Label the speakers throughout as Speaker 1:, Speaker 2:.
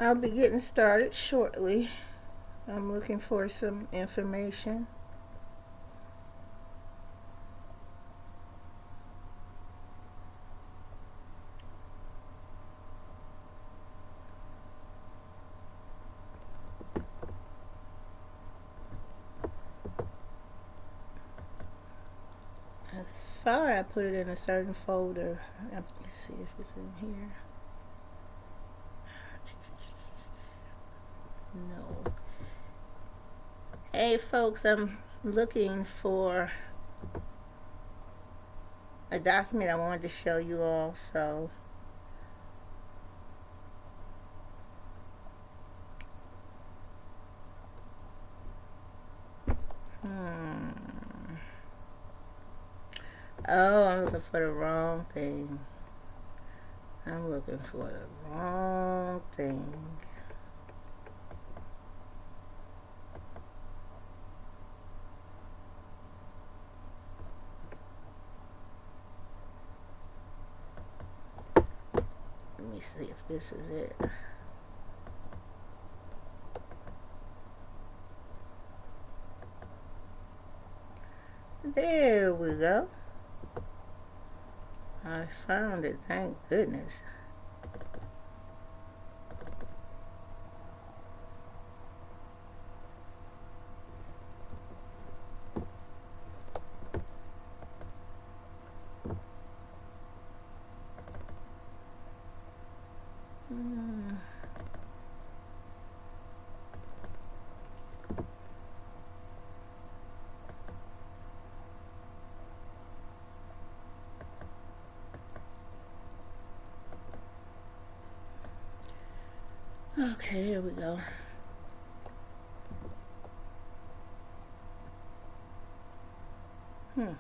Speaker 1: I'll be getting started shortly. I'm looking for some information. I thought I put it in a certain folder. Let me see if it's in here. No. Hey, folks, I'm looking for a document I wanted to show you all. So, hmm. Oh, I'm looking for the wrong thing. I'm looking for the wrong thing. Let me see if this is it. There we go. I found it, thank goodness. Hmm. Okay, there we go. Hmm.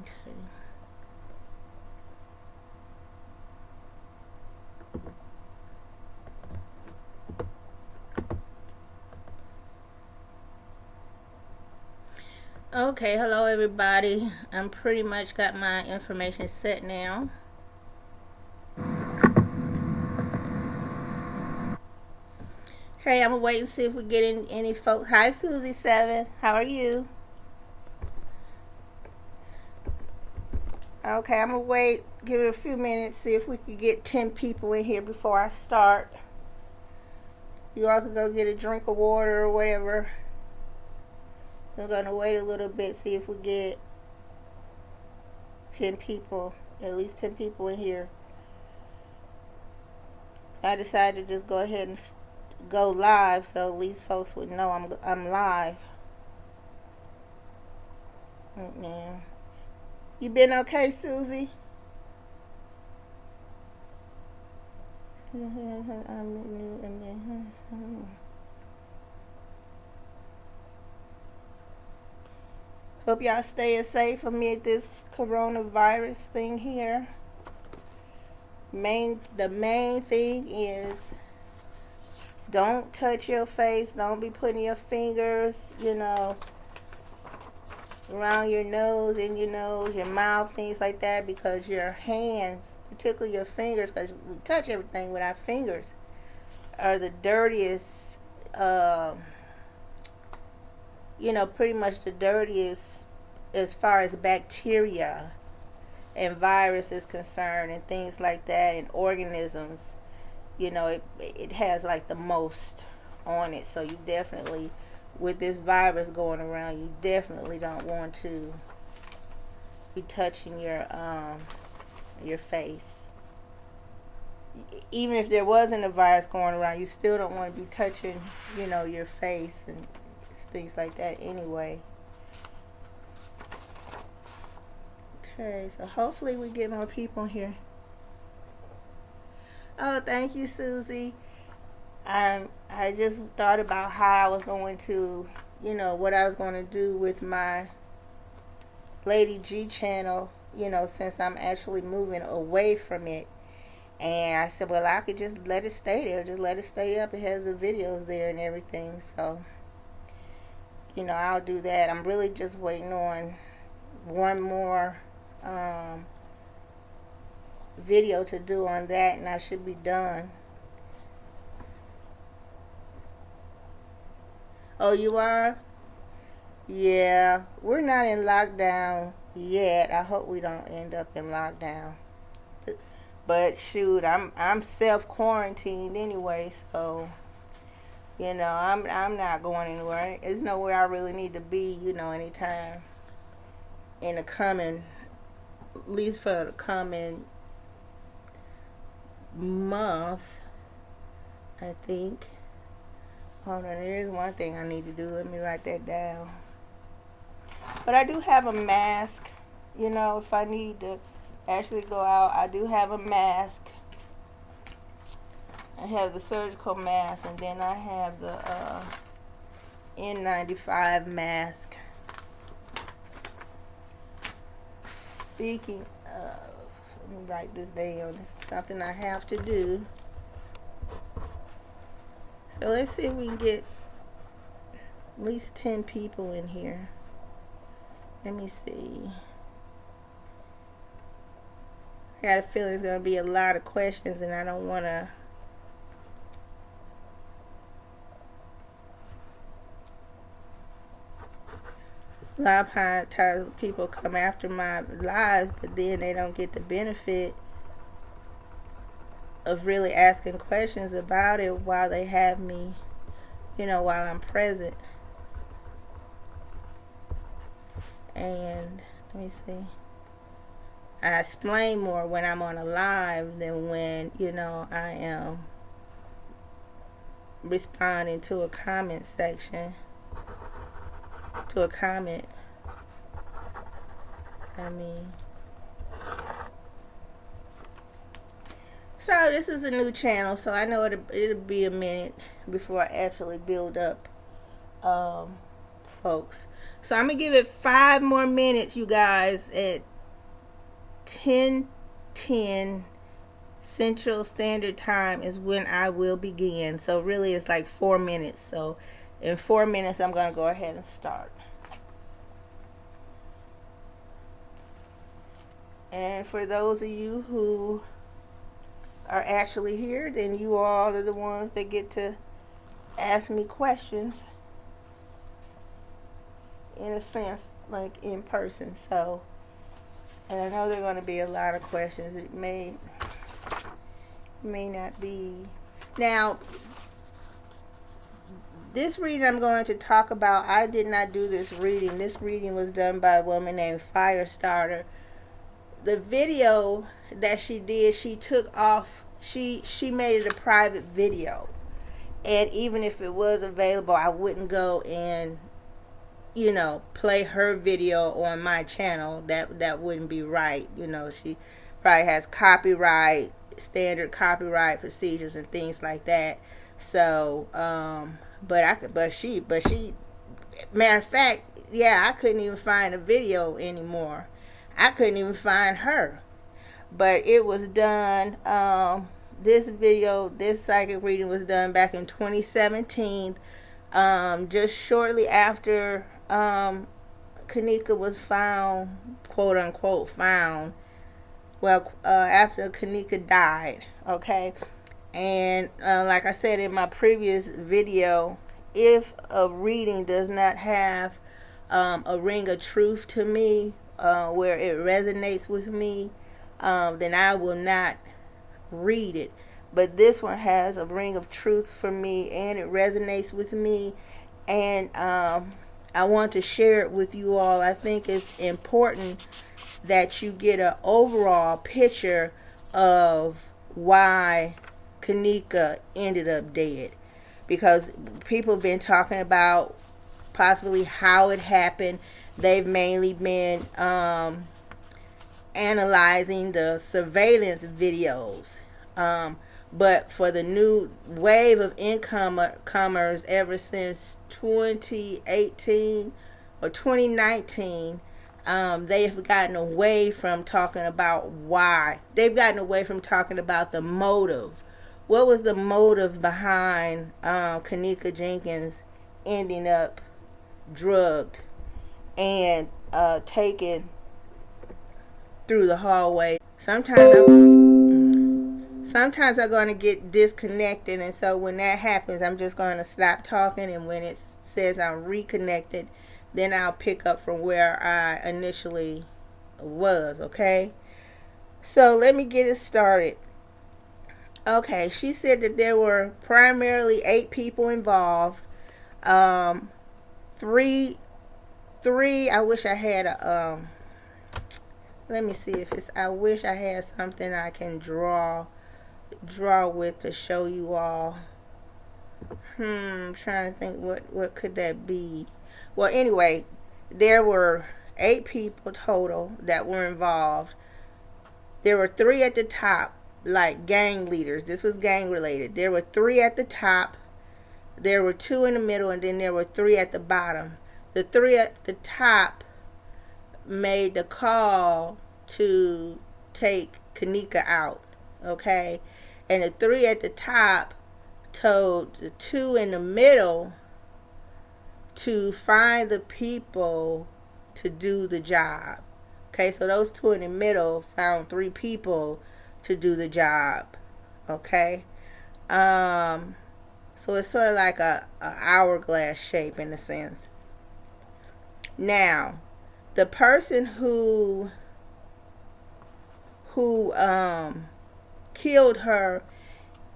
Speaker 1: Okay. Okay, hello everybody. I'm pretty much got my information set now. Okay, I'm gonna wait and see if we get any folks. Hi, Susie7. How are you? Okay, I'm gonna wait, give it a few minutes, see if we can get 10 people in here before I start. You all can go get a drink of water or whatever. I'm gonna wait a little bit, see if we get 10 people, at least 10 people in here. I decided to just go ahead and go live so at least folks would know I'm live. Yeah. You been okay, Susie? Hope y'all staying safe amid this coronavirus thing here. The main thing is don't touch your face. Don't be putting your fingers, around your nose, in your nose, your mouth, things like that, because your hands, particularly your fingers, because we touch everything with our fingers, are the dirtiest. Pretty much the dirtiest as far as bacteria and virus is concerned, and things like that, and organisms. It has like the most on it. So you definitely, with this virus going around, you definitely don't want to be touching your face. Even if there wasn't a virus going around, you still don't want to be touching, your face and things like that anyway. Okay, so hopefully we get more people here. Oh, thank you, Susie. I just thought about how I was going to, what I was going to do with my Lady G channel. since I'm actually moving away from it. And I said, well, I could just let it stay there. Just let it stay up. It has the videos there and everything. So, I'll do that. I'm really just waiting on one more video to do on that, and I should be done. Oh, you are? Yeah, we're not in lockdown yet. I hope we don't end up in lockdown. But shoot, I'm self quarantined anyway, so I'm not going anywhere. There's nowhere I really need to be, anytime in the coming, at least for the coming month, I think. Hold on, there is one thing I need to do. Let me write that down. But I do have a mask. If I need to actually go out, I do have a mask. I have the surgical mask, and then I have the N95 mask. Speaking of, let me write this down. This is something I have to do. So let's see if we can get at least 10 people in here. Let me see. I got a feeling there's going to be a lot of questions, and I don't want to. A lot of times people come after my lives, but then they don't get the benefit of really asking questions about it while they have me, while I'm present. And let me see. I explain more when I'm on a live than when, I am responding to a comment section. To a comment. So this is a new channel, so I know it'll be a minute before I actually build up folks. So I'm gonna give it 5 more minutes, you guys. At 10:10 Central Standard Time is when I will begin. So really it's like 4 minutes. So in 4 minutes I'm gonna go ahead and start. And for those of you who are actually here, then you all are the ones that get to ask me questions, in a sense, like in person. So, and I know there are going to be a lot of questions. It may not be. Now, this reading I'm going to talk about, I did not do this reading. This reading was done by a woman named Firestarter. The video that she did, she took off, she made it a private video. And even if it was available, I wouldn't go and, play her video on my channel. That wouldn't be right. She probably has standard copyright procedures and things like that. So, but she, matter of fact, yeah, I couldn't even find a video anymore. I couldn't even find her. But it was done, this psychic reading was done back in 2017, just shortly after Kanika was found, quote unquote found. Well, after Kanika died, okay? And like I said in my previous video, if a reading does not have a ring of truth to me, where it resonates with me, then I will not read it. But this one has a ring of truth for me, and it resonates with me, and I want to share it with you all. I think it's important that you get an overall picture of why Kanika ended up dead, because people have been talking about possibly how it happened. They've mainly been analyzing the surveillance videos. But for the new wave of incomers ever since 2018 or 2019, They've gotten away from talking about why. They've gotten away from talking about the motive. What was the motive behind Kenneka Jenkins ending up drugged and taken through the hallway? Sometimes I'm going to get disconnected, and so when that happens, I'm just going to stop talking, and when it says I'm reconnected, then I'll pick up from where I initially was, okay? So let me get it started. Okay, she said that there were primarily 8 people involved. Three, I wish I had a, let me see if it's, I wish I had something I can draw with to show you all. I'm trying to think what could that be. Well, anyway, there were 8 people total that were involved. There were 3 at the top, like gang leaders. This was gang related. There were 3 at the top, there were 2 in the middle, and then there were 3 at the bottom. The 3 at the top made the call to take Kenneka out, okay? And the 3 at the top told the 2 in the middle to find the people to do the job. Okay, so those 2 in the middle found 3 people to do the job. Okay, so it's sort of like a hourglass shape in a sense. Now, the person who killed her,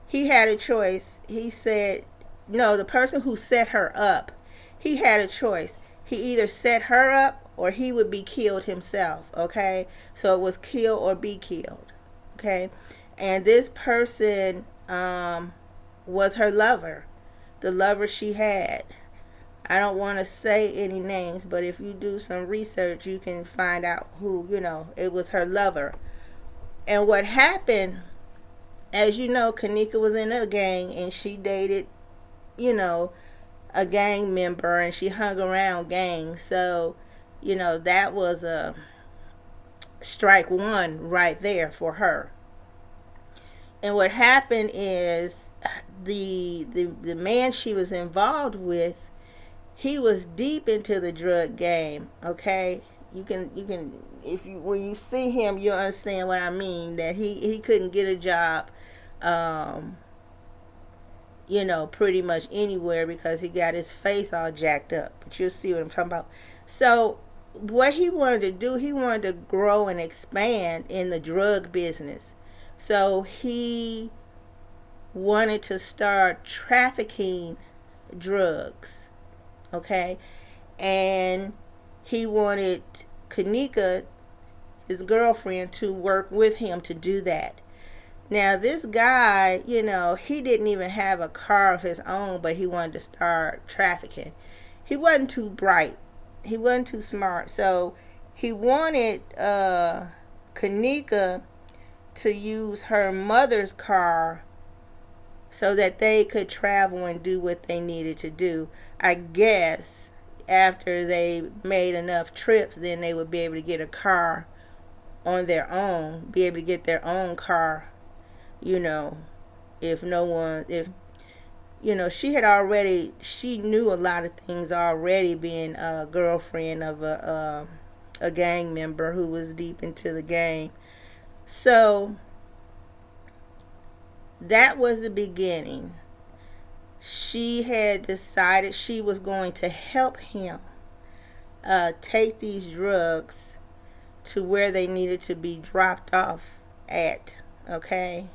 Speaker 1: he had a choice. He said, no, the person who set her up, he had a choice. He either set her up or he would be killed himself, okay? So it was kill or be killed, okay? And this person was her lover, the lover she had. I don't want to say any names, but if you do some research, you can find out who, it was her lover. And what happened, as you know, Kenneka was in a gang and she dated, a gang member, and she hung around gangs. So, that was a strike one right there for her. And what happened is the man she was involved with, he was deep into the drug game, okay? You can when you see him, you'll understand what I mean, that he couldn't get a job pretty much anywhere because he got his face all jacked up. But you'll see what I'm talking about. So what he wanted to do, he wanted to grow and expand in the drug business. So he wanted to start trafficking drugs, okay? And he wanted Kenneka, his girlfriend, to work with him to do that. Now, this guy, he didn't even have a car of his own, but he wanted to start trafficking. He wasn't too bright. He wasn't too smart. So he wanted Kenneka to use her mother's car so that they could travel and do what they needed to do. I guess after they made enough trips, then they would be able to get a car on their own, be able to get their own car, if she knew a lot of things already, being a girlfriend of a gang member who was deep into the game. So that was the beginning. She had decided she was going to help him take these drugs to where they needed to be dropped off at, okay?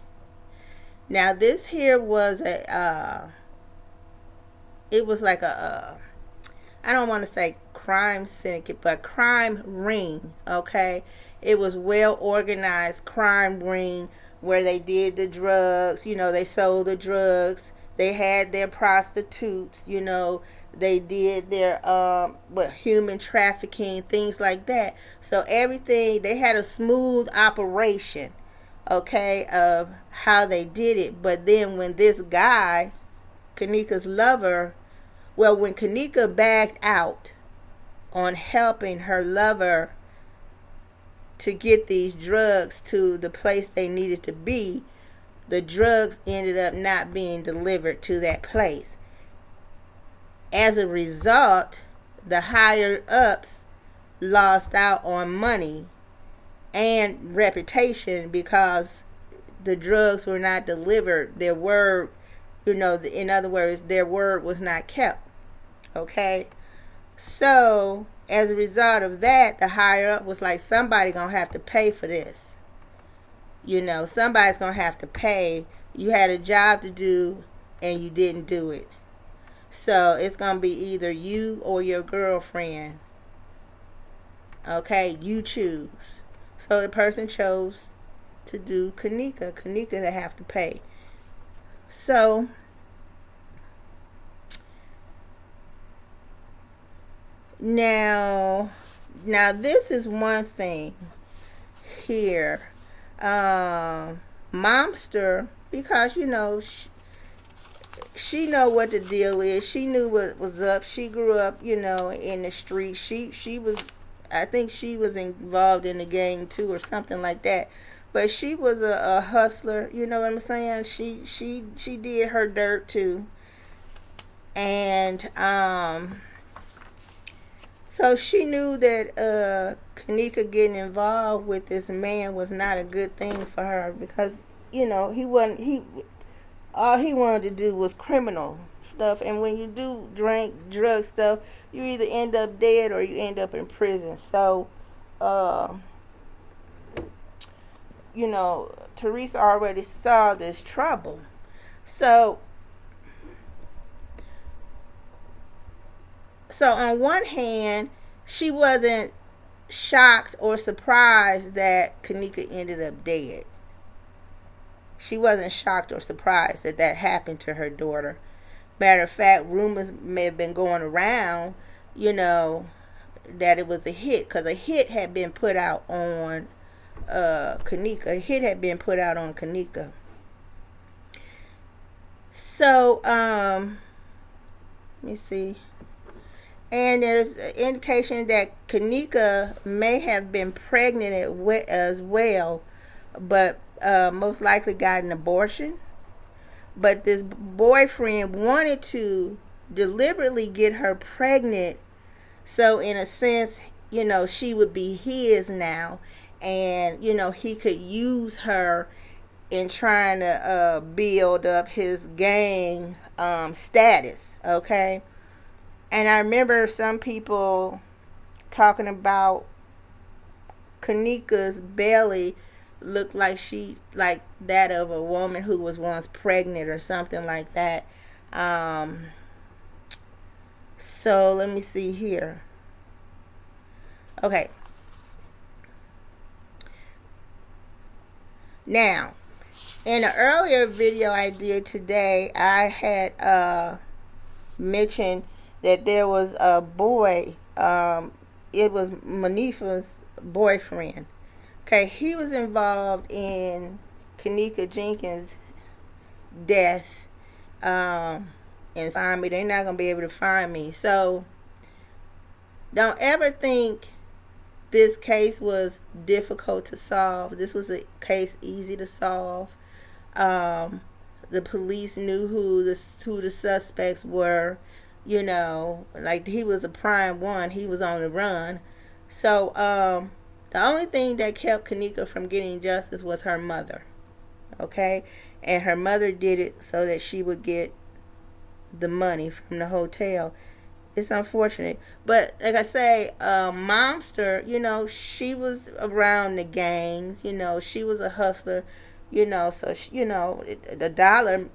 Speaker 1: Now this here was it was like I don't want to say crime syndicate, but crime ring, okay? It was well organized crime ring where they did the drugs, they sold the drugs, they had their prostitutes, they did their human trafficking, things like that. So everything, they had a smooth operation, okay, of how they did it. But then when this guy, Kenneka's lover, when Kenneka backed out on helping her lover to get these drugs to the place they needed to be, the drugs ended up not being delivered to that place. As a result, the higher ups lost out on money and reputation because the drugs were not delivered. Their word, in other words, their word was not kept. Okay? So, as a result of that, the higher up was like, somebody gonna have to pay for this. Somebody's gonna have to pay. You had a job to do and you didn't do it. So, it's gonna be either you or your girlfriend. Okay? You choose. So, the person chose to do Kenneka to have to pay. So, now this is one thing here. Momster, because she know what the deal is. She knew what was up. She grew up, in the street. She was, I think she was involved in the gang too, or something like that. But she was a hustler. You know what I'm saying? She did her dirt too, and so she knew that Kenneka getting involved with this man was not a good thing for her, because all he wanted to do was criminal stuff, and when you do drug stuff, you either end up dead or you end up in prison. So Teresa already saw this trouble. So on one hand, she wasn't shocked or surprised that Kenneka ended up dead. She wasn't shocked or surprised that happened to her daughter. Matter of fact, rumors may have been going around, that it was a hit, because a hit had been put out on Kenneka. A hit had been put out on Kenneka. So, let me see. And there's an indication that Kenneka may have been pregnant as well, but most likely got an abortion. But this boyfriend wanted to deliberately get her pregnant, so in a sense, she would be his now, and he could use her in trying to build up his gang status. Okay. And I remember some people talking about Kenneka's belly looked like that of a woman who was once pregnant or something like that. So let me see here. Okay. Now, in an earlier video I did today, I had mentioned that there was a boy, it was Manifa's boyfriend. Okay, he was involved in Kenneka Jenkins' death. And find me, they're not going to be able to find me. So, don't ever think this case was difficult to solve. This was a case easy to solve. The police knew who the suspects were. Like he was a prime one. He was on the run. So, the only thing that kept Kenneka from getting justice was her mother. Okay? And her mother did it so that she would get the money from the hotel. It's unfortunate. But, like I say, Momster, she was around the gangs. She was a hustler. So a dollar,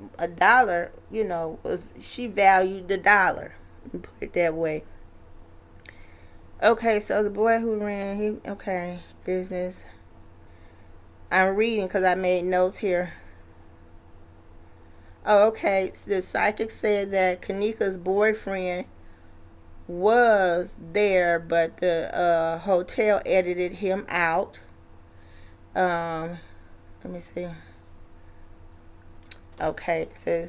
Speaker 1: she valued the dollar, put it that way. Okay, so the boy who ran, business. I'm reading because I made notes here. Oh, okay. So the psychic said that Kenneka's boyfriend was there, but the hotel edited him out. Let me see. Okay, so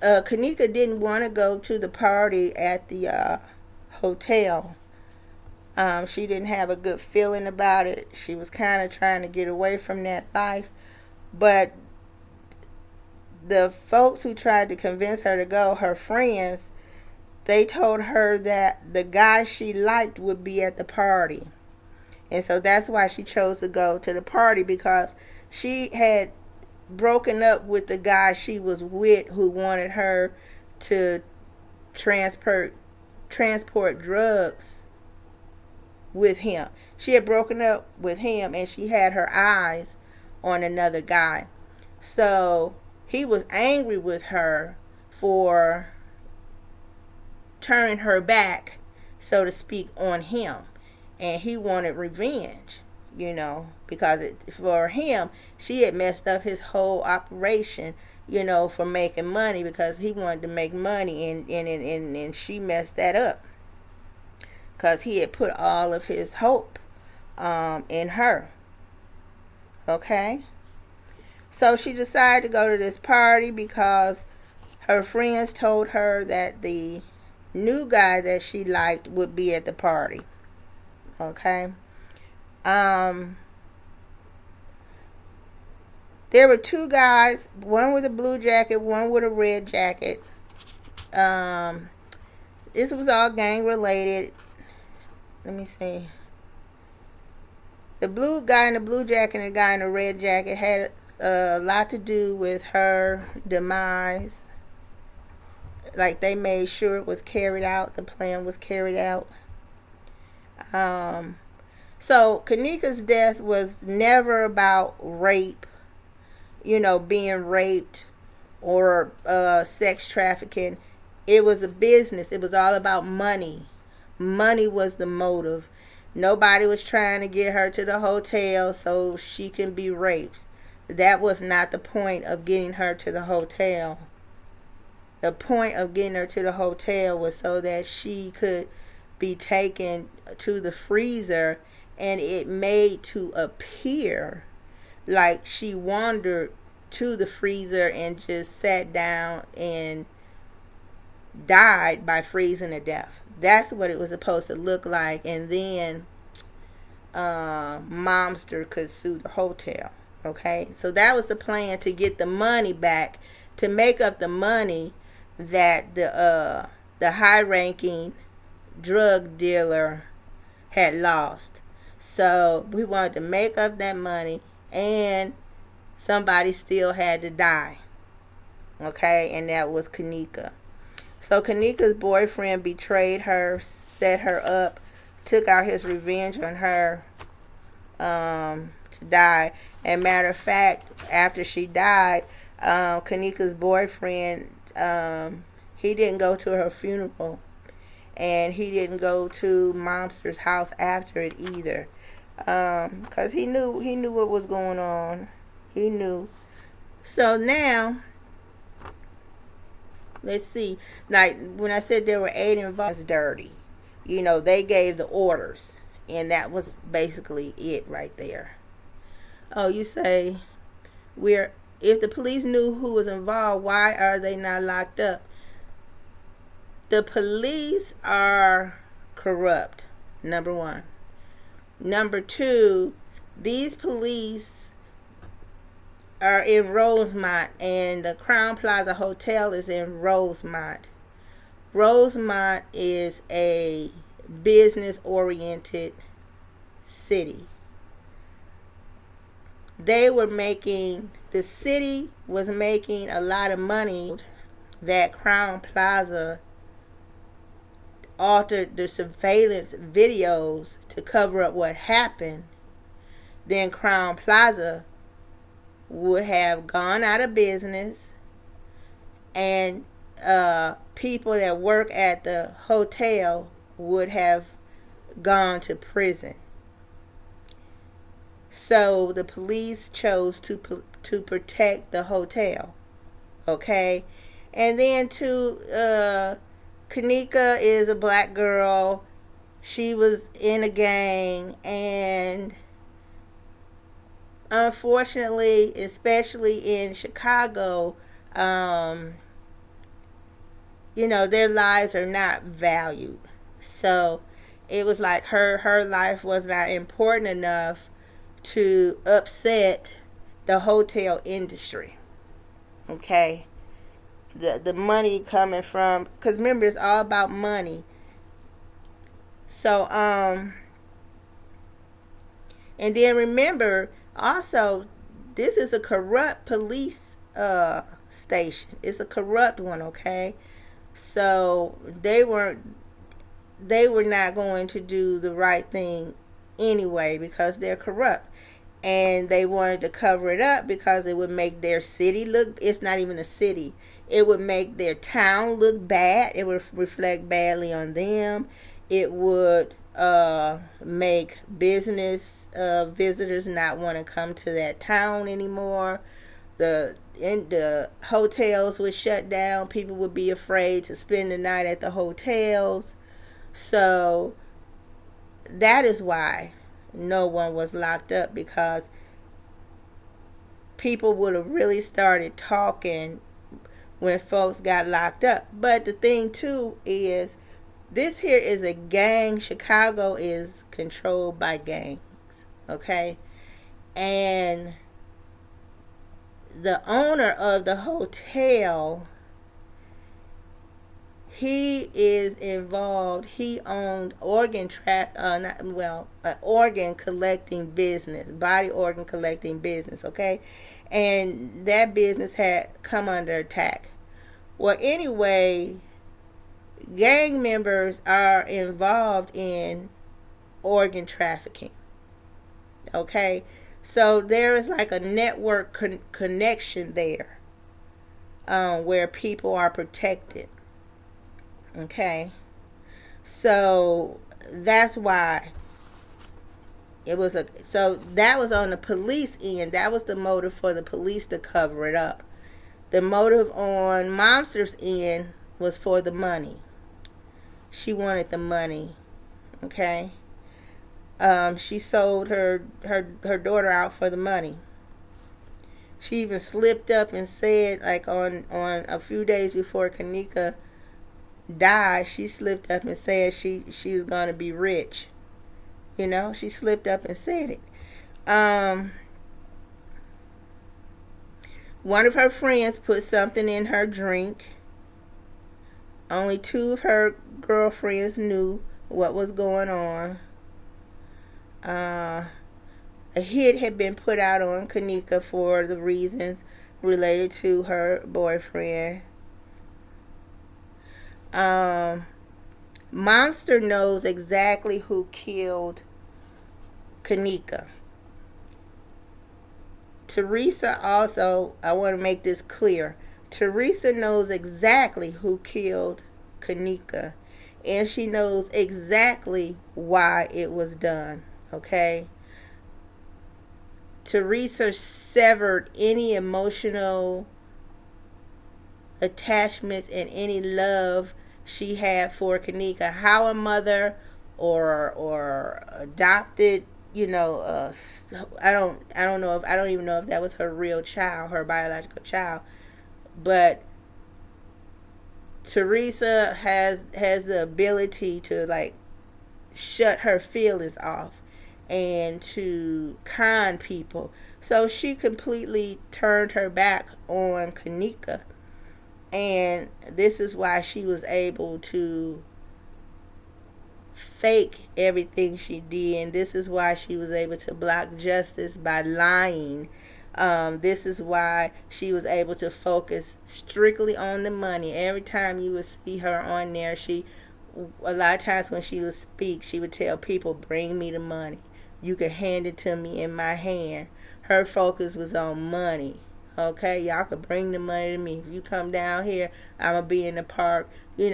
Speaker 1: Kenneka didn't want to go to the party at the hotel. She didn't have a good feeling about it. She was kind of trying to get away from that life. But the folks who tried to convince her to go, her friends, they told her that the guy she liked would be at the party. And so that's why she chose to go to the party, because she had broken up with the guy she was with, who wanted her to transport drugs with him. She had broken up with him, and she had her eyes on another guy. So he was angry with her for turning her back, so to speak, on him. And he wanted revenge, because for him, she had messed up his whole operation, for making money, because he wanted to make money, and she messed that up, because he had put all of his hope in her. Okay? So she decided to go to this party because her friends told her that the new guy that she liked would be at the party. Okay? There were two guys, one with a blue jacket, one with a red jacket. This was all gang related. Let me see. The blue guy in the blue jacket and the guy in the red jacket had a lot to do with her demise. Like, they made sure it was carried out. The plan was carried out. So Kanika's death was never about rape, being raped, or sex trafficking. It was a business. It was all about money. Money was the motive. Nobody was trying to get her to the hotel so she can be raped. That was not the point of getting her to the hotel. The point of getting her to the hotel was so that she could be taken to the freezer, and it made to appear like she wandered to the freezer and just sat down and died by freezing to death. That's what it was supposed to look like. And then Momster could sue the hotel. Okay, so that was the plan, to get the money back, to make up the money that the high-ranking drug dealer had lost. So we wanted to make up that money, and somebody still had to die. Okay, and that was Kanika. So Kanika's boyfriend betrayed her, set her up, took out his revenge on her to die. And matter of fact, after she died, Kanika's boyfriend, he didn't go to her funeral, and he didn't go to Momster's house after it either, because he knew what was going on. He knew. So now, let's see. Like, when I said there were 8 involved, it's dirty. They gave the orders, and that was basically it right there. Oh, you say, if the police knew who was involved, why are they not locked up? The police are corrupt, number one. Number two, these police are in Rosemont, and the Crown Plaza Hotel is in Rosemont. Rosemont is a business-oriented city. The city was making a lot of money. That Crown Plaza altered the surveillance videos to cover up what happened. Then Crown Plaza would have gone out of business, and people that work at the hotel would have gone to prison. So the police chose to protect the hotel. Okay? And then Kanika is a black girl. She was in a gang, and unfortunately, especially in Chicago, their lives are not valued. So, It was like her life was not important enough to upset the hotel industry. Okay, the money coming from, because remember, it's all about money. So and then remember also, this is a corrupt police station. It's a corrupt one. Okay, so they were not going to do the right thing anyway because they're corrupt, and they wanted to cover it up because it would make their city look, it's not even a city, it would make their town look bad, it would reflect badly on them, it would make business visitors not want to come to that town anymore. The hotels would shut down, people would be afraid to spend the night at the hotels. So that is why no one was locked up, because people would have really started talking when folks got locked up. But the thing too is, this here is a gang. Chicago is controlled by gangs, okay? And the owner of the hotel, he is involved. He owned organ organ collecting business, body organ collecting business, okay? And that business had come under attack. Well, anyway, gang members are involved in organ trafficking, okay? So there is like a network connection there, where people are protected. Okay, so that's why it was so that was on the police end. That was the motive for the police to cover it up. The motive on Momster's end was for the money. She wanted the money. Okay, she sold her daughter out for the money. She even slipped up and said, like on a few days before Kenneka died, she slipped up and said she was going to be rich. You know, she slipped up and said it. One of her friends put something in her drink. Only two of her girlfriends knew what was going on. A hit had been put out on Kenneka for the reasons related to her boyfriend. Monster knows exactly who killed Kenneka. Teresa also, I want to make this clear. Teresa knows exactly who killed Kenneka, and she knows exactly why it was done. Okay? Teresa severed any emotional attachments and any love she had for Kenneka. How a mother or adopted, I don't even know if that was her real child, her biological child, but Teresa has the ability to like shut her feelings off and to con people. So she completely turned her back on Kenneka. And this is why she was able to fake everything she did. And this is why she was able to block justice by lying. This is why she was able to focus strictly on the money. Every time you would see her on there, a lot of times when she would speak, she would tell people, bring me the money. You can hand it to me in my hand. Her focus was on money. Okay, y'all can bring the money to me. If you come down here, I'm going to be in the park. You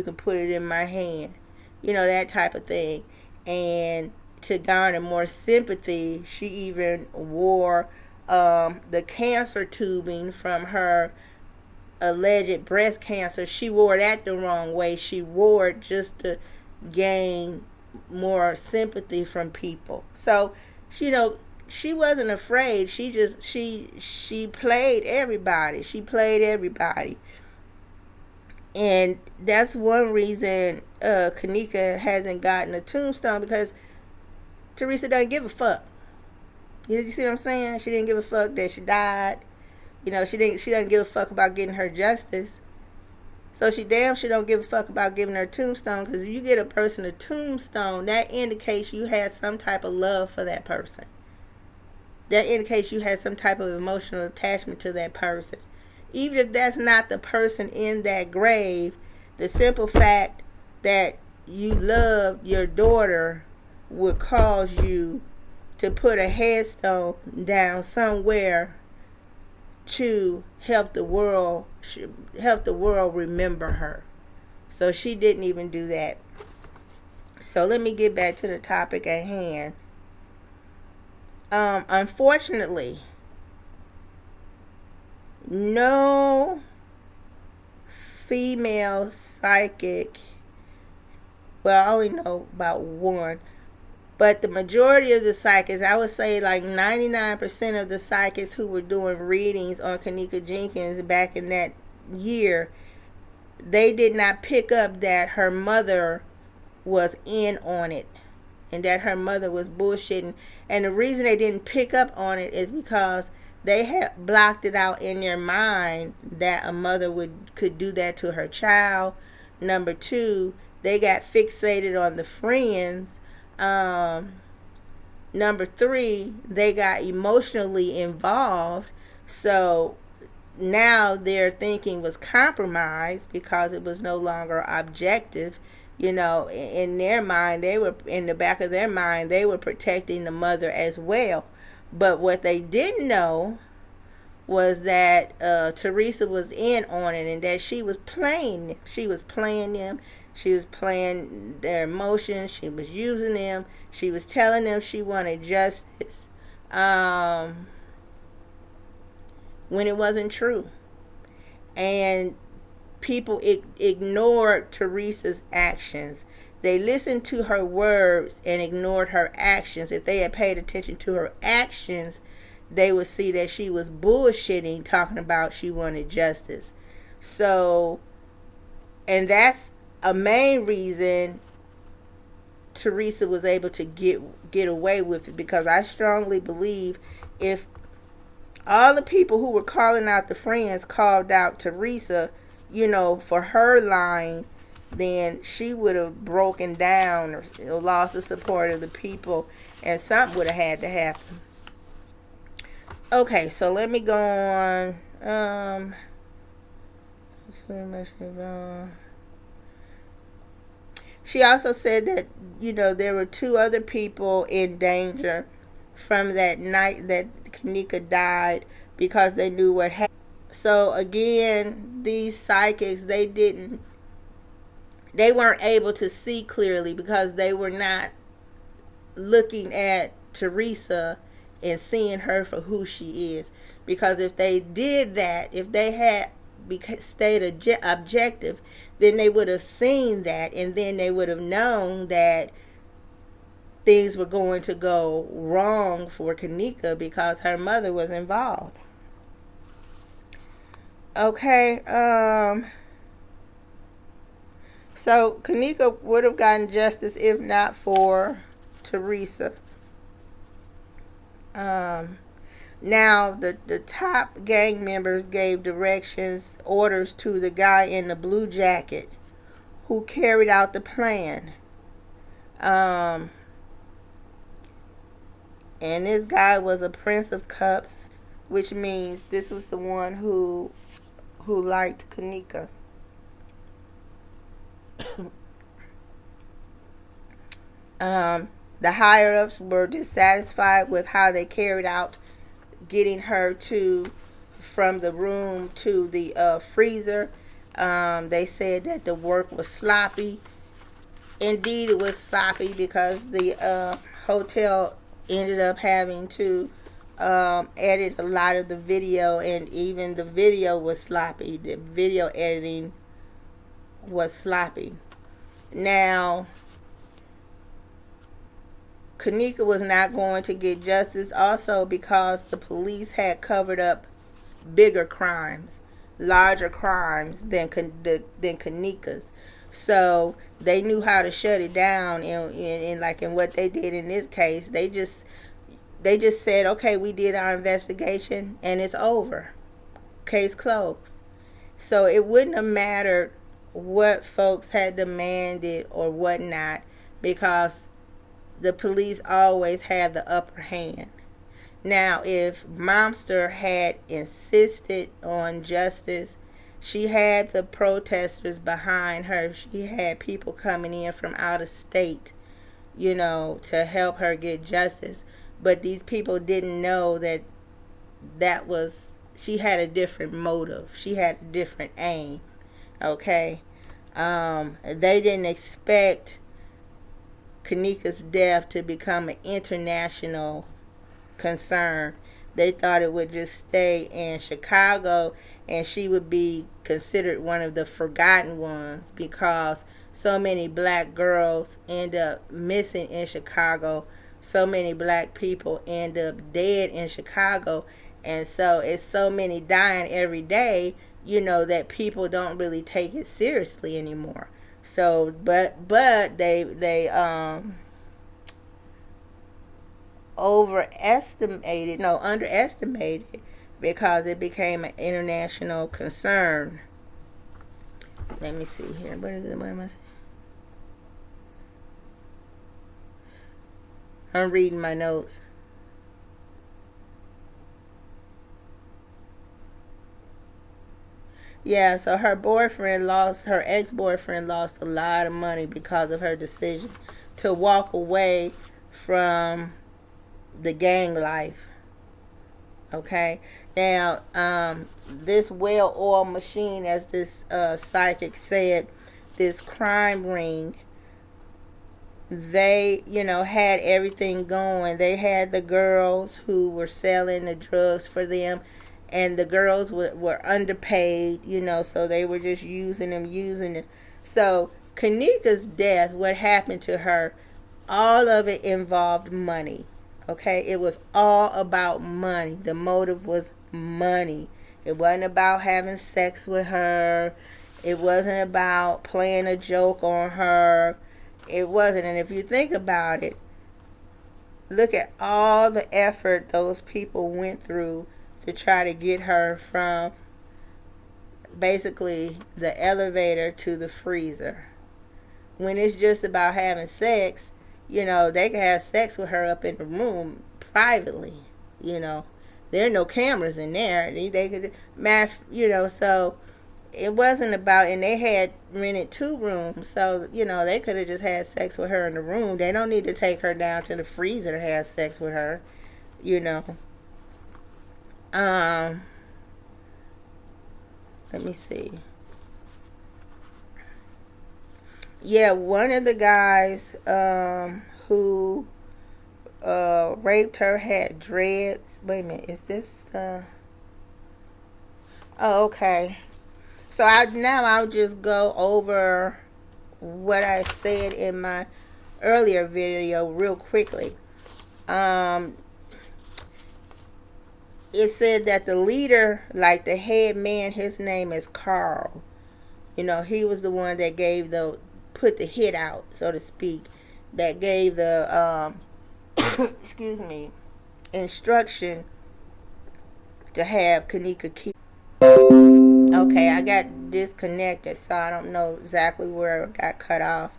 Speaker 1: can put it in my hand. That type of thing. And to garner more sympathy, she even wore the cancer tubing from her alleged breast cancer. She wore that the wrong way. She wore it just to gain more sympathy from people. So, she wasn't afraid. She played everybody. She played everybody. And that's one reason Kanika hasn't gotten a tombstone, because Teresa doesn't give a fuck. You see what I'm saying? She didn't give a fuck that she died. She doesn't give a fuck about getting her justice. So she damn sure don't give a fuck about giving her a tombstone, because if you get a person a tombstone, that indicates you had some type of love for that person. That indicates you had some type of emotional attachment to that person. Even if that's not the person in that grave, the simple fact that you loved your daughter would cause you to put a headstone down somewhere to help the world remember her. So she didn't even do that. So let me get back to the topic at hand. Unfortunately, no female psychic, well, I only know about one, but the majority of the psychics, I would say like 99% of the psychics who were doing readings on Kenneka Jenkins back in that year, they did not pick up that her mother was in on it and that her mother was bullshitting. And the reason they didn't pick up on it is because they had blocked it out in their mind that a mother could do that to her child. Number two, they got fixated on the friends. Number three, they got emotionally involved. So now their thinking was compromised because it was no longer objective. In their mind, in the back of their mind, they were protecting the mother as well. But what they didn't know was that Teresa was in on it, and that she was playing them. She was playing them. She was playing their emotions. She was using them. She was telling them she wanted justice when it wasn't true. And people ignored Teresa's actions. They listened to her words and ignored her actions. If they had paid attention to her actions, they would see that she was bullshitting, talking about she wanted justice. So, and that's a main reason Teresa was able to get away with it, because I strongly believe if all the people who were calling out the friends called out Teresa, for her lying, then she would have broken down or lost the support of the people, and something would have had to happen. Okay, so let me go on. She also said that, there were two other people in danger from that night that Kenneka died, because they knew what happened. So again, these psychics, they weren't able to see clearly because they were not looking at Teresa and seeing her for who she is. Because if they did that, if they had stayed objective, then they would have seen that, and then they would have known that things were going to go wrong for Kenneka because her mother was involved. Okay, so Kenneka would have gotten justice if not for Teresa. Now the top gang members gave orders to the guy in the blue jacket who carried out the plan. And this guy was a Prince of Cups, which means this was the one who liked Kenneka. The higher ups were dissatisfied with how they carried out getting her from the room to the freezer. They said that the work was sloppy. Indeed, it was sloppy because the hotel ended up having to edit a lot of the video, and even the video was sloppy. The video editing was sloppy. Now, Kenneka was not going to get justice also because the police had covered up bigger crimes. larger crimes than Kanika's. So they knew how to shut it down, and like in what they did in this case, they just said, okay, we did our investigation and it's over, case closed. So it wouldn't have mattered what folks had demanded or whatnot, because the police always had the upper hand. Now, if Momster had insisted on justice, she had the protesters behind her. She had people coming in from out of state, to help her get justice. But these people didn't know that she had a different motive. She had a different aim. Okay? They didn't expect Kanika's death to become an international concern. They thought it would just stay in Chicago and she would be considered one of the forgotten ones, because so many black girls end up missing in Chicago. So many black people end up dead in Chicago. And so it's so many dying every day, that people don't really take it seriously anymore. So, but they underestimated, because it became an international concern. Let me see here. What is it? What am I saying? I'm reading my notes. Yeah, so her ex-boyfriend lost a lot of money because of her decision to walk away from the gang life. Okay? Now, this well-oiled machine, as this psychic said, this crime ring, they, had everything going. They had the girls who were selling the drugs for them, and the girls were underpaid, so they were just using them. So Kanika's death, what happened to her, all of it involved money. Okay, it was all about money. The motive was money. It wasn't about having sex with her. It wasn't about playing a joke on her. It wasn't. And if you think about it, look at all the effort those people went through to try to get her from basically the elevator to the freezer. When it's just about having sex, they can have sex with her up in the room privately. There are no cameras in there. They could so it wasn't about, and they had rented 2 rooms, so they could have just had sex with her in the room. They don't need to take her down to the freezer to have sex with her. Let me see. Yeah, one of the guys who raped her had dreads. Wait a minute, is this oh, okay. So I'll just go over what I said in my earlier video real quickly. It said that the leader, like the head man, his name is Carl. He was the one that put the hit out, so to speak, that gave the excuse me, instruction to have Kanika killed. Okay, I got disconnected, so I don't know exactly where it got cut off.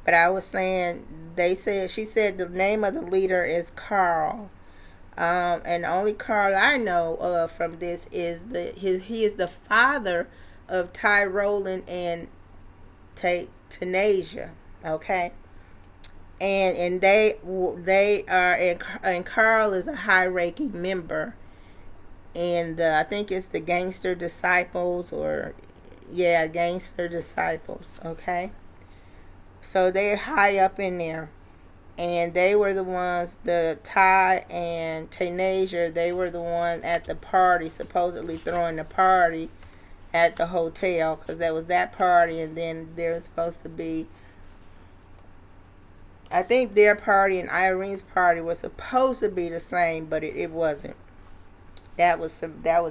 Speaker 1: But I was saying, she said the name of the leader is Carl. And the only Carl I know of from this is he is the father of Ty Rowland and Tanasia. Okay, and they are, and Carl is a high-ranking member, and I think it's the Gangster Disciples, Gangster Disciples. Okay, so they're high up in there. And they were the ones, the Ty and Tanasia, they were the one at the party, supposedly throwing the party at the hotel, because there was that party, and then there was supposed to be, I think their party and Irene's party were supposed to be the same, but it wasn't. That was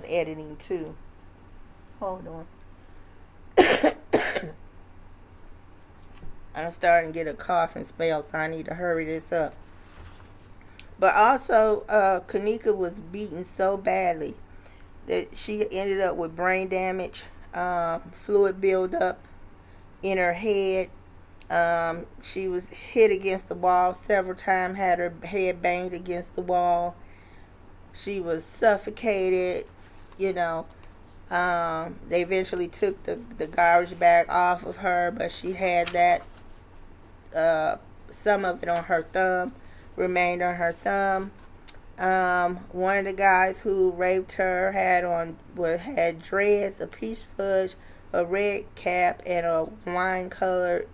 Speaker 1: editing too. Hold on. I'm starting to get a cough and spell, so I need to hurry this up. But also, Kanika was beaten so badly that she ended up with brain damage, fluid buildup in her head. She was hit against the wall several times, had her head banged against the wall. She was suffocated, you know. They eventually took the garbage bag off of her, but she had that, some of it on her thumb, remained on her thumb. One of the guys who raped her had dreads, a peach fudge, a red cap, and a wine colored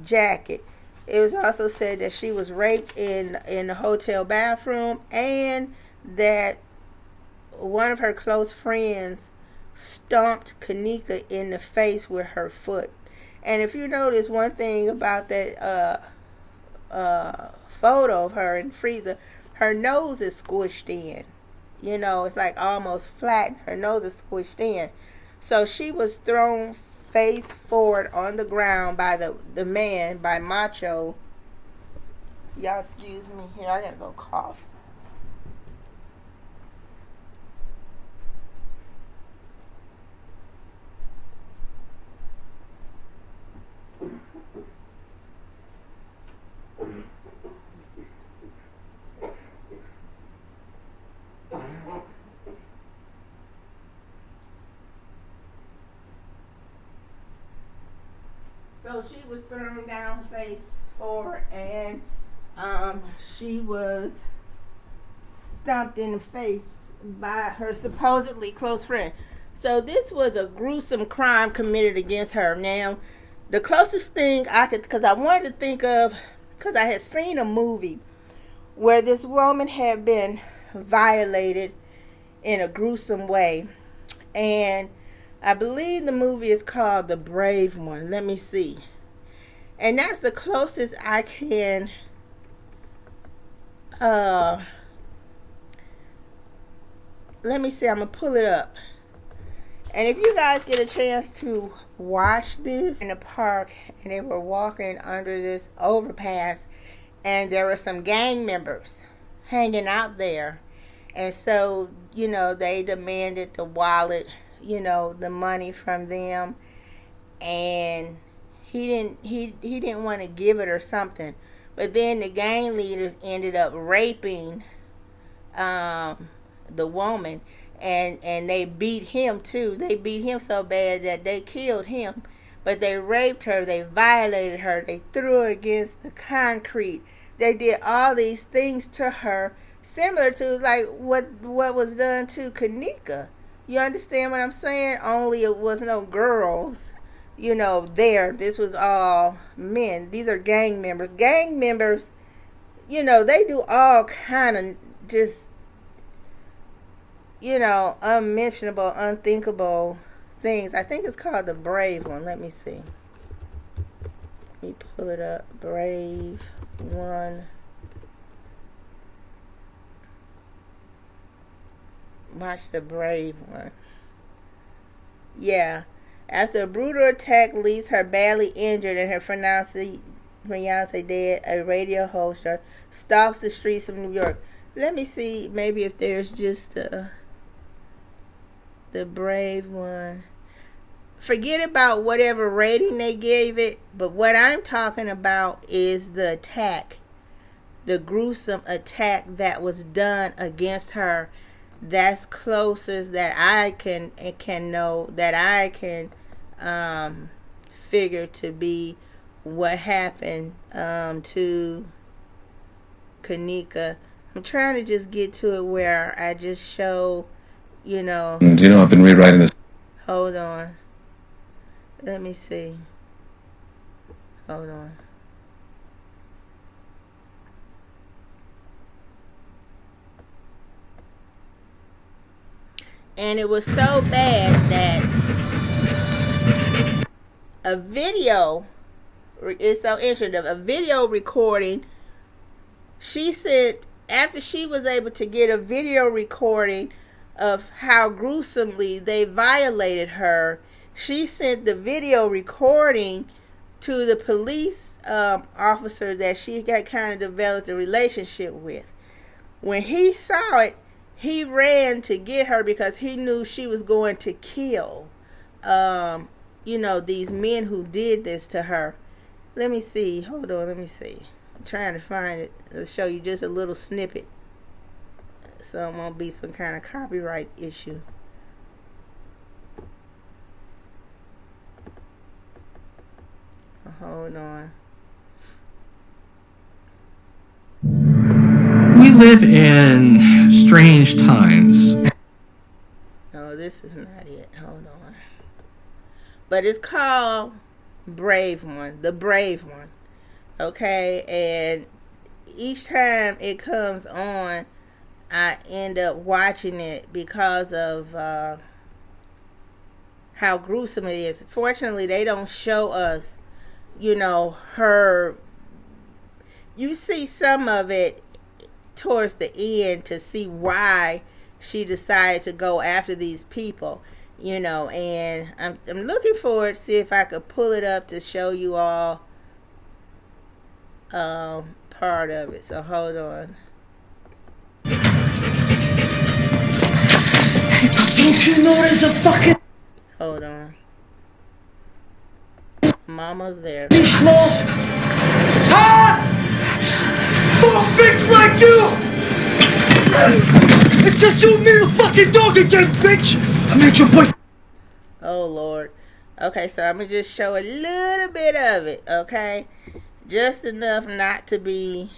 Speaker 1: jacket. It was also said that she was raped in the hotel bathroom, and that one of her close friends stomped Kanika in the face with her foot. And if you notice one thing about that photo of her in the freezer, her nose is squished in. You know, it's like almost flat. Her nose is squished in. So she was thrown face forward on the ground by the man, by Macho. Y'all excuse me here, I gotta go cough. So she was thrown down face forward, and she was stomped in the face by her supposedly close friend. So this was a gruesome crime committed against her. Now, the closest thing I could, because I wanted to think of, because I had seen a movie where this woman had been violated in a gruesome way, and I believe the movie is called The Brave One. Let me see. And that's the closest I can let me see, I'm going to pull it up. And if you guys get a chance to watch this in the park, and they were walking under this overpass, and there were some gang members hanging out there. And so, you know, they demanded the wallet, you know, the money from them, and he didn't want to give it or something. But then the gang leaders ended up raping the woman, and they beat him too. They beat him so bad that they killed him. But they raped her, they violated her, they threw her against the concrete. They did all these things to her, similar to like what was done to Kanika. You understand what I'm saying? Only it was no girls, you know, there. This was all men. These are gang members. Gang members, you know, they do all kind of just, you know, unmentionable, unthinkable things. I think it's called The Brave One. Let me see. Let me pull it up. Brave One. Watch The Brave One. Yeah. After a brutal attack leaves her badly injured and her fiancé dead, a radio host stalks the streets of New York. Let me see maybe if there's just The Brave One. Forget about whatever rating they gave it, but what I'm talking about is the attack. The gruesome attack that was done against her. That's closest that I can know, that I can figure to be what happened to Kanika. I'm trying to just get to it where I just show, you know.
Speaker 2: You know, I've been rewriting this.
Speaker 1: Hold on. Let me see. Hold on. And it was so bad that a video, it's so interesting, a video recording, she said after she was able to get a video recording of how gruesomely they violated her, she sent the video recording to the police officer that she got kind of developed a relationship with. When he saw it, he ran to get her because he knew she was going to kill, these men who did this to her. Let me see. Hold on. Let me see. I'm trying to find it. I'll show you just a little snippet. So it won't be some kind of copyright issue. Hold on.
Speaker 2: We live in strange times.
Speaker 1: No, this is not it. Hold on. But it's called Brave One. The Brave One. Okay? And each time it comes on, I end up watching it because of how gruesome it is. Fortunately, they don't show us, her. You see some of it towards the end to see why she decided to go after these people, and I'm looking forward to see if I could pull it up to show you all part of it. So hold on.
Speaker 3: Don't you know there's a fucking...
Speaker 1: Hold on. I'm almost there.
Speaker 3: Bitch law? Huh? For a bitch like you! It's just you and me the fucking dog again, bitch! I made your boy...
Speaker 1: Oh, Lord. Okay, so I'm going to just show a little bit of it, okay? Just enough not to be...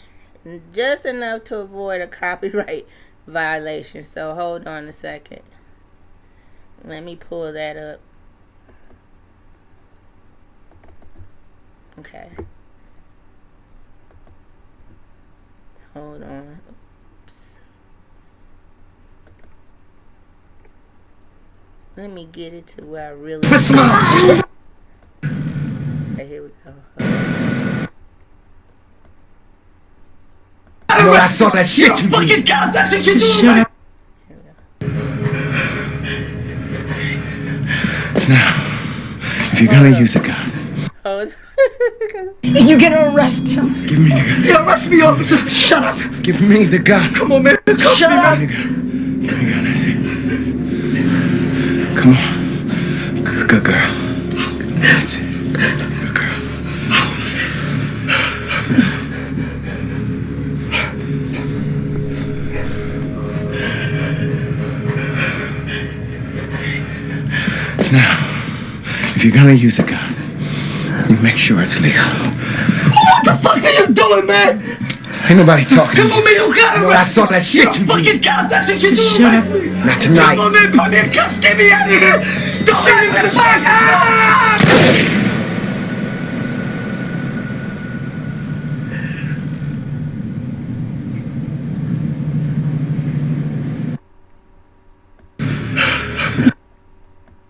Speaker 1: Just enough to avoid a copyright violation. So hold on a second. Let me pull that up. Okay. Hold on. Oops. Let me get it to where I really... Okay, here we go.
Speaker 3: No, I saw that shit you fucking got. That's what you do, man. Now, if you're gonna use a gun,
Speaker 1: Hold on.
Speaker 3: you're gonna arrest him. Give me the gun. Yeah, arrest me, officer. Shut up. Give me the gun. Come on, man. Shut up. Give me the gun. Give me the gun, I said. Come on. Good girl. That's it. Good girl. Now, if you're gonna use a gun, you make sure it's legal. What the fuck are you doing, man? Ain't nobody talking. Come on, man, you got it. I saw that shit you fucking got. That's what you do. Shut up. Not tonight. Come on, man, put me in cuffs. Get me out of here. Don't leave me with this fuck.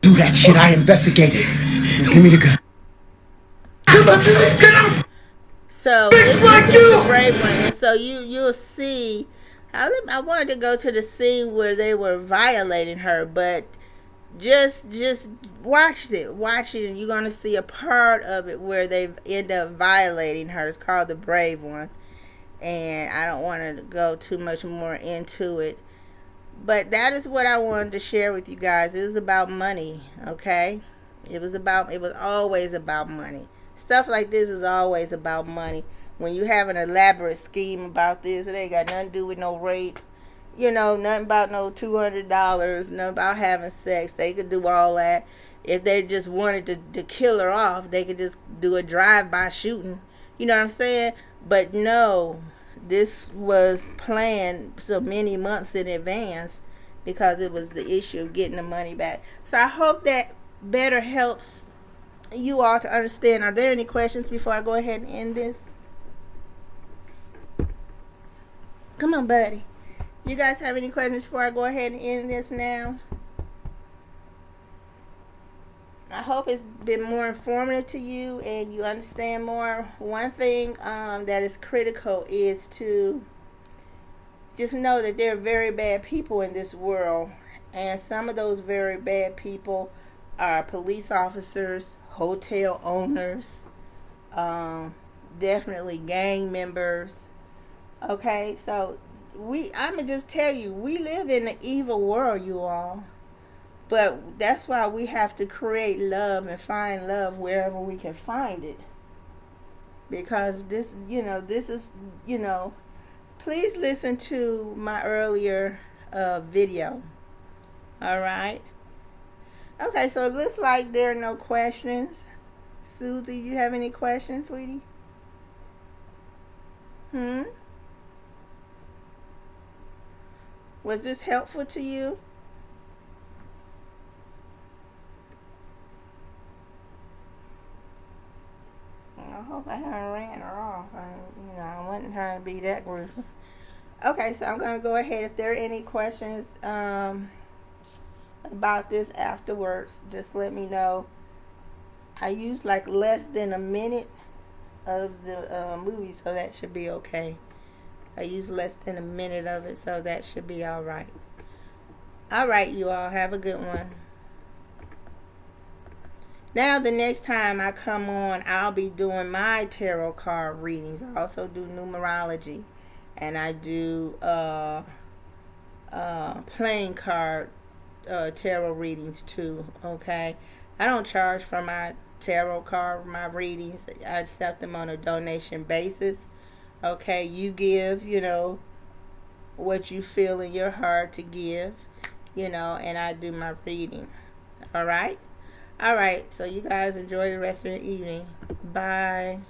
Speaker 3: Do that shit. I investigated. Give me the gun. Come on, get out.
Speaker 1: So this is the Brave One, and so you'll see. I wanted to go to the scene where they were violating her, but just watch it, and you're gonna see a part of it where they end up violating her. It's called the Brave One, and I don't want to go too much more into it. But that is what I wanted to share with you guys. It was about money, okay? It was always about money. Stuff like this is always about money. When you have an elaborate scheme about this, it ain't got nothing to do with no rape. Nothing about no $200, nothing about having sex. They could do all that. If they just wanted to kill her off, they could just do a drive-by shooting. You know what I'm saying? But no, this was planned so many months in advance because it was the issue of getting the money back. So I hope that better helps you all to understand. Are there any questions before I go ahead and end this? Come on, buddy. You guys have any questions before I go ahead and end this now? I hope it's been more informative to you and you understand more. One thing that is critical is to just know that there are very bad people in this world, And some of those very bad people are police officers, hotel owners, definitely gang members. Okay, so I'ma just tell you, we live in an evil world, you all. But that's why we have to create love and find love wherever we can find it. Because this is, please listen to my earlier video. All right. Okay, so it looks like there are no questions. Susie, you have any questions, sweetie? Was this helpful to you? I hope I haven't ran her off. I wasn't trying to be that gruesome. Okay, so I'm going to go ahead. If there are any questions about this afterwards, just let me know. I used like less than a minute of the movie, so that should be okay. I used less than a minute of it, so that should be all right. All right, you all. Have a good one. Now, the next time I come on, I'll be doing my tarot card readings. I also do numerology. And I do playing card tarot readings too, okay? I don't charge for my tarot card, my readings. I accept them on a donation basis. Okay, you give, what you feel in your heart to give, and I do my reading. All right? All right, so you guys enjoy the rest of your evening. Bye.